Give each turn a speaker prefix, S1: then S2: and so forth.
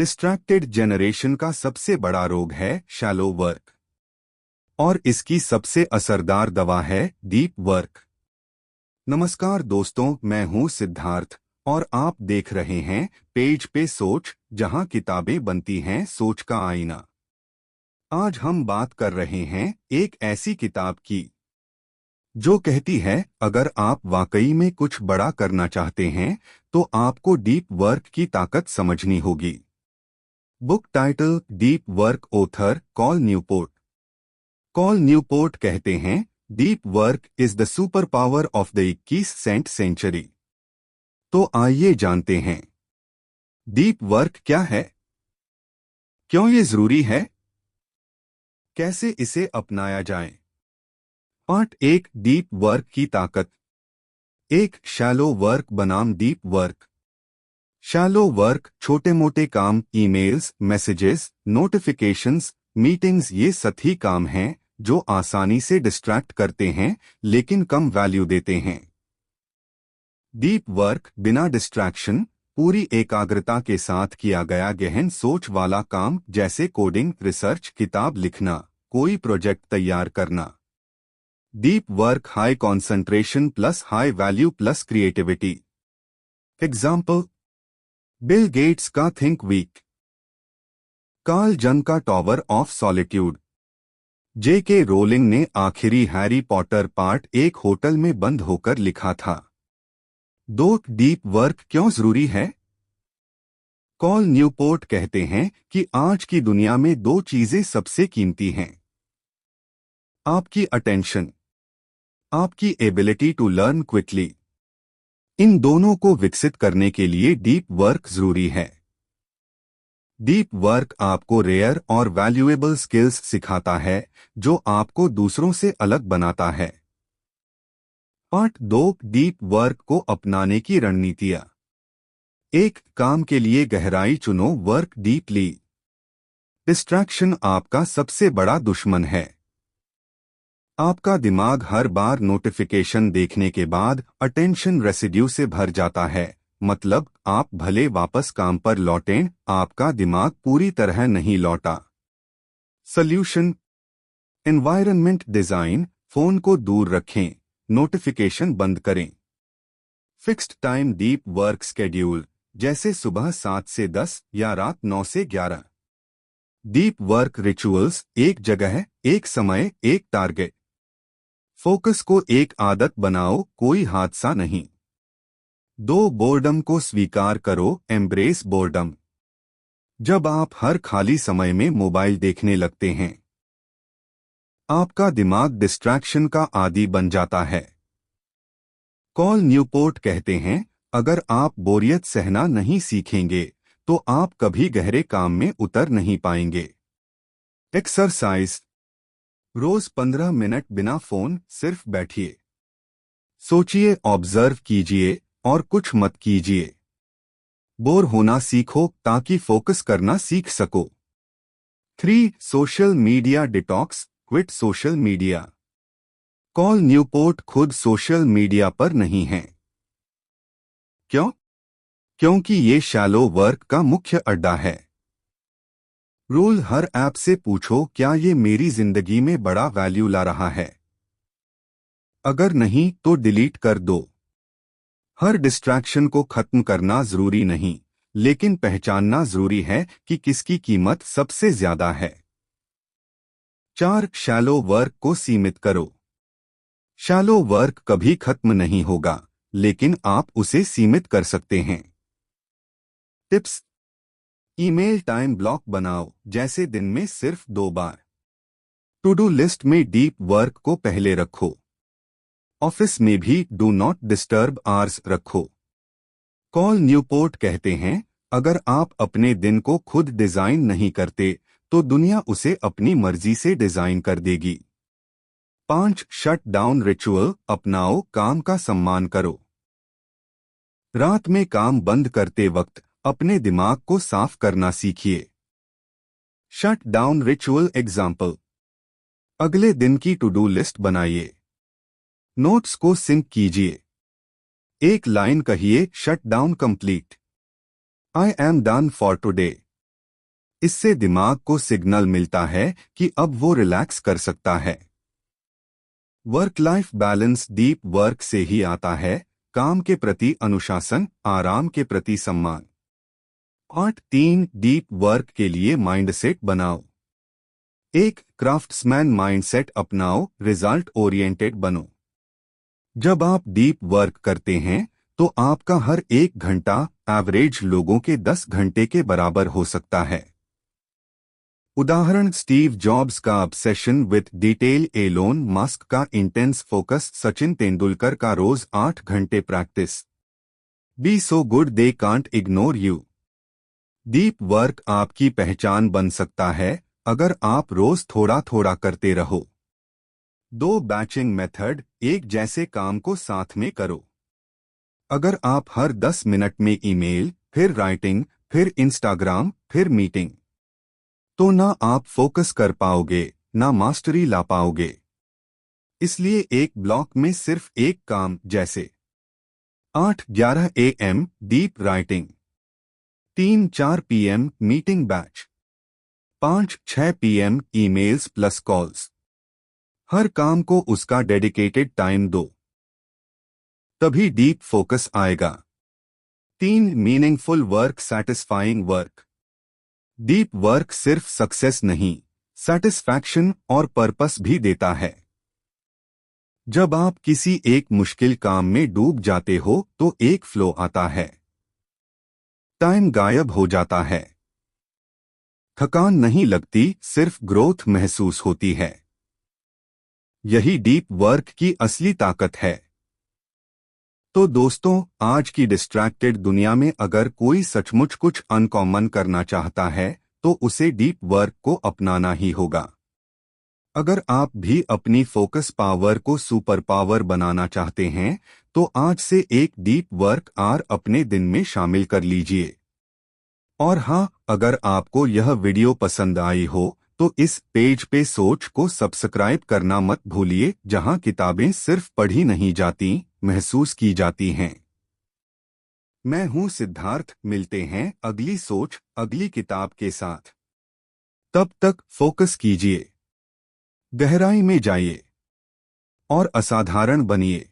S1: Distracted generation का सबसे बड़ा रोग है शैलो वर्क और इसकी सबसे असरदार दवा है डीप वर्क। नमस्कार दोस्तों, मैं हूं सिद्धार्थ और आप देख रहे हैं पेज पे सोच, जहां किताबें बनती हैं सोच का आईना। आज हम बात कर रहे हैं एक ऐसी किताब की जो कहती है अगर आप वाकई में कुछ बड़ा करना चाहते हैं तो आपको डीप वर्क की ताकत समझनी होगी। Book title deep work, author call Newport. Call Newport कहते हैं deep work is the super power of the 21वीं सेंचुरी। तो आइए जानते हैं डीप वर्क क्या है, क्यों ये जरूरी है, कैसे इसे अपनाया जाए। पार्ट 1, डीप वर्क की ताकत। एक, शैलो वर्क बनाम डीप वर्क। शैलो वर्क छोटे मोटे काम, ईमेल्स, मैसेजेस, नोटिफिकेशंस, मीटिंग्स, ये सभी काम हैं जो आसानी से डिस्ट्रैक्ट करते हैं लेकिन कम वैल्यू देते हैं। डीप वर्क बिना डिस्ट्रैक्शन, पूरी एकाग्रता के साथ किया गया गहन सोच वाला काम, जैसे कोडिंग, रिसर्च, किताब लिखना, कोई प्रोजेक्ट तैयार करना। Deep work high concentration plus high value plus creativity. Example, Bill Gates का थिंक वीक, कार्ल जंग का tower of solitude, JK rolling ने आखिरी हैरी पॉटर पार्ट 1 होटल में बंद होकर लिखा था। 2, डीप वर्क क्यों जरूरी है। कॉल न्यूपोर्ट कहते हैं कि आज की दुनिया में 2 चीजें सबसे कीमती हैं। आपकी अटेंशन, आपकी एबिलिटी टू लर्न क्विकली। इन दोनों को विकसित करने के लिए डीप वर्क जरूरी है। डीप वर्क आपको रेयर और वैल्यूएबल स्किल्स सिखाता है जो आपको दूसरों से अलग बनाता है। पार्ट 2, डीप वर्क को अपनाने की रणनीतियां। 1, काम के लिए गहराई चुनो, वर्क डीपली। डिस्ट्रैक्शन आपका सबसे बड़ा दुश्मन है। आपका दिमाग हर बार नोटिफिकेशन देखने के बाद अटेंशन रेसिड्यू से भर जाता है, मतलब आप भले वापस काम पर लौटें, आपका दिमाग पूरी तरह नहीं लौटा। सॉल्यूशन, एनवायरनमेंट डिजाइन, फोन को दूर रखें, नोटिफिकेशन बंद करें। Fixed time deep work schedule, जैसे सुबह 7 से 10 या रात 9 से 11। डीप वर्क रिचुअल्स, एक जगह, एक समय, एक टारगेट। फोकस को एक आदत बनाओ, कोई हादसा नहीं। 2, बोर्डम को स्वीकार करो, एम्ब्रेस बोर्डम। जब आप हर खाली समय में मोबाइल देखने लगते हैं, आपका दिमाग डिस्ट्रैक्शन का आदी बन जाता है। कॉल न्यूपोर्ट कहते हैं अगर आप बोरियत सहना नहीं सीखेंगे तो आप कभी गहरे काम में उतर नहीं पाएंगे। एक्सरसाइज, रोज 15 मिनट बिना फोन सिर्फ बैठिए, सोचिए, ऑब्जर्व कीजिए और कुछ मत कीजिए। बोर होना सीखो ताकि फोकस करना सीख सको। 3, social media detox, quit social media. Call Newport खुद सोशल मीडिया पर नहीं है। क्यों? क्योंकि ये शैलो वर्क का मुख्य अड्डा है। रूल, हर ऐप से पूछो क्या ये मेरी जिंदगी में बड़ा वैल्यू ला रहा है। अगर नहीं तो डिलीट कर दो। हर डिस्ट्रैक्शन को खत्म करना जरूरी नहीं, लेकिन पहचानना जरूरी है कि किसकी कीमत सबसे ज्यादा है। 4, शैलो वर्क को सीमित करो। शैलो वर्क कभी खत्म नहीं होगा, लेकिन आप उसे सीमित कर सकते हैं। टिप्स, ईमेल टाइम ब्लॉक बनाओ, जैसे दिन में सिर्फ 2 बार। टू डू लिस्ट में डीप वर्क को पहले रखो। ऑफिस में भी डू नॉट डिस्टर्ब आवर्स रखो। कॉल न्यूपोर्ट कहते हैं अगर आप अपने दिन को खुद डिजाइन नहीं करते तो दुनिया उसे अपनी मर्जी से डिजाइन कर देगी। 5, शट डाउन रिचुअल अपनाओ, काम का सम्मान करो। रात में काम बंद करते वक्त अपने दिमाग को साफ करना सीखिए। शट डाउन रिचुअल एग्जाम्पल, अगले दिन की टू डू लिस्ट बनाइए, नोट्स को सिंक कीजिए, एक लाइन कहिए, shut down complete, I am done for today. इससे दिमाग को सिग्नल मिलता है कि अब वो रिलैक्स कर सकता है। Work life balance deep work से ही आता है, काम के प्रति अनुशासन, आराम के प्रति सम्मान। पार्ट 3, डीप वर्क के लिए माइंडसेट बनाओ। एक, क्राफ्ट्समैन माइंडसेट अपनाओ, रिजल्ट ओरिएंटेड बनो। जब आप डीप वर्क करते हैं तो आपका हर एक घंटा एवरेज लोगों के 10 घंटे के बराबर हो सकता है। उदाहरण, स्टीव जॉब्स का obsession with detail, Elon Musk का इंटेंस फोकस, सचिन तेंदुलकर का रोज 8 घंटे practice. Be so good they can't ignore you. Deep work आपकी पहचान बन सकता है अगर आप रोज थोड़ा थोड़ा करते रहो। 2, बैचिंग मेथड, एक जैसे काम को साथ में करो। अगर आप हर 10 मिनट में ईमेल, फिर राइटिंग, फिर इंस्टाग्राम, फिर मीटिंग, तो ना आप फोकस कर पाओगे, ना मास्टरी ला पाओगे। इसलिए एक ब्लॉक में सिर्फ एक काम, जैसे 8-11 AM deep writing, 3-4 PM meeting batch, 5-6 PM emails plus calls. हर काम को उसका डेडिकेटेड टाइम दो, तभी डीप फोकस आएगा। 3, meaningful work, satisfying work. Deep work सिर्फ सक्सेस नहीं, सैटिस्फैक्शन और पर्पस भी देता है। जब आप किसी एक मुश्किल काम में डूब जाते हो तो एक फ्लो आता है, टाइम गायब हो जाता है, थकान नहीं लगती, सिर्फ ग्रोथ महसूस होती है। यही डीप वर्क की असली ताकत है। तो दोस्तों, आज की डिस्ट्रैक्टेड दुनिया में अगर कोई सचमुच कुछ अनकॉमन करना चाहता है तो उसे डीप वर्क को अपनाना ही होगा। अगर आप भी अपनी फोकस पावर को सुपर पावर बनाना चाहते हैं तो आज से एक डीप वर्क आवर अपने दिन में शामिल कर लीजिए। और हाँ, अगर आपको यह वीडियो पसंद आई हो तो इस पेज पे सोच को सब्सक्राइब करना मत भूलिए, जहां किताबें सिर्फ पढ़ी नहीं जाती, महसूस की जाती हैं। मैं हूं सिद्धार्थ, मिलते हैं अगली सोच, अगली किताब के साथ। तब तक फोकस कीजिए, गहराई में जाइए और असाधारण बनिए।